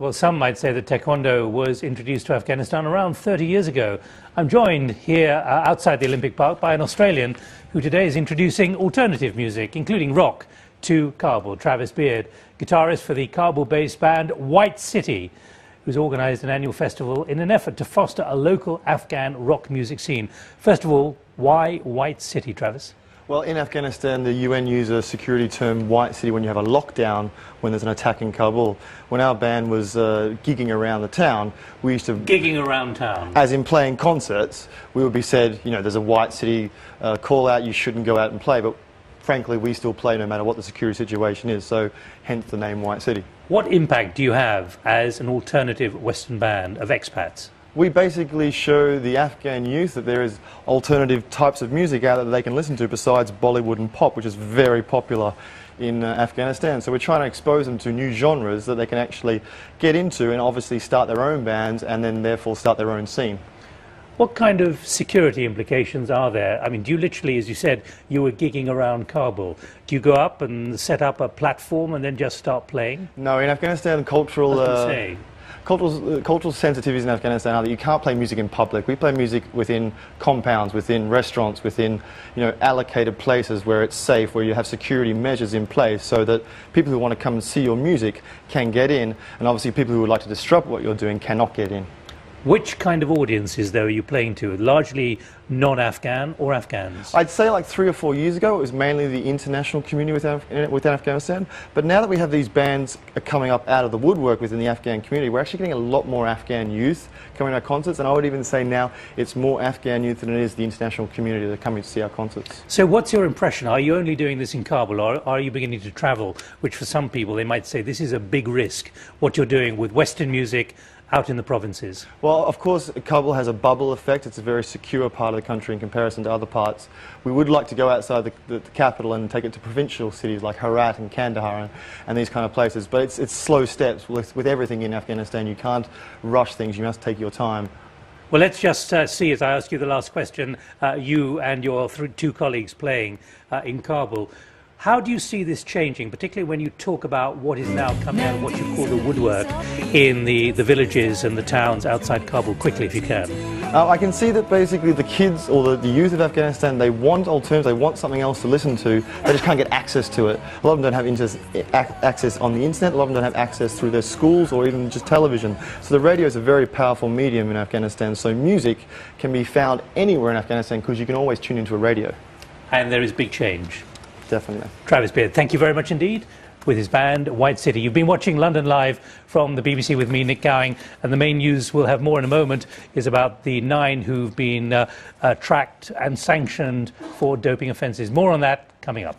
Well, some might say that taekwondo was introduced to Afghanistan around 30 years ago. I'm joined here outside the Olympic Park by an Australian who today is introducing alternative music, including rock, to Kabul. Travis Beard, guitarist for the Kabul-based band White City, who's organised an annual festival in an effort to foster a local Afghan rock music scene. First of all, why White City, Travis? Well, in Afghanistan, the UN use a security term, White City, when you have a lockdown, when there's an attack in Kabul. When our band was gigging around the town, we used to... Gigging around town? As in playing concerts, we would be said, you know, there's a White City call out, you shouldn't go out and play, but frankly, we still play no matter what the security situation is, so hence the name White City. What impact do you have as an alternative Western band of expats? We basically show the Afghan youth that there is alternative types of music out there that they can listen to besides Bollywood and pop, which is very popular in Afghanistan. So we're trying to expose them to new genres that they can actually get into and obviously start their own bands and then therefore start their own scene. What kind of security implications are there? I mean, do you literally, as you said, you were gigging around Kabul. Do you go up and set up a platform and then just start playing? No, in Afghanistan, cultural sensitivities in Afghanistan are that you can't play music in public. We play music within compounds, within restaurants, within allocated places where it's safe, where you have security measures in place so that people who want to come and see your music can get in, and obviously people who would like to disrupt what you're doing cannot get in. Which kind of audiences, though, are you playing to? Largely non-Afghan or Afghans? I'd say like 3 or 4 years ago, it was mainly the international community within Afghanistan. But now that we have these bands coming up out of the woodwork within the Afghan community, we're actually getting a lot more Afghan youth coming to our concerts. And I would even say now it's more Afghan youth than it is the international community that are coming to see our concerts. So what's your impression? Are you only doing this in Kabul, or are you beginning to travel, which for some people they might say this is a big risk, what you're doing with Western music out in the provinces? Well, of course, Kabul has a bubble effect. It's a very secure part of the country in comparison to other parts. We would like to go outside the capital and take it to provincial cities like Herat and Kandahar and these kind of places, but it's slow steps. With everything in Afghanistan, you can't rush things, you must take your time. Well, let's just see, as I ask you the last question, you and your two colleagues playing in Kabul. How do you see this changing, particularly when you talk about what is now coming out of what you call the woodwork in the villages and the towns outside Kabul? Quickly, if you can. I can see that basically the kids or the youth of Afghanistan, they want alternatives, they want something else to listen to, they just can't get access to it. A lot of them don't have access on the internet, a lot of them don't have access through their schools or even just television. So the radio is a very powerful medium in Afghanistan, so music can be found anywhere in Afghanistan because you can always tune into a radio. And there is big change. Definitely. Travis Beard, thank you very much indeed, with his band White City. You've been watching London Live from the BBC with me, Nick Gowing, and the main news we'll have more in a moment is about the 9 who've been tracked and sanctioned for doping offences. More on that coming up.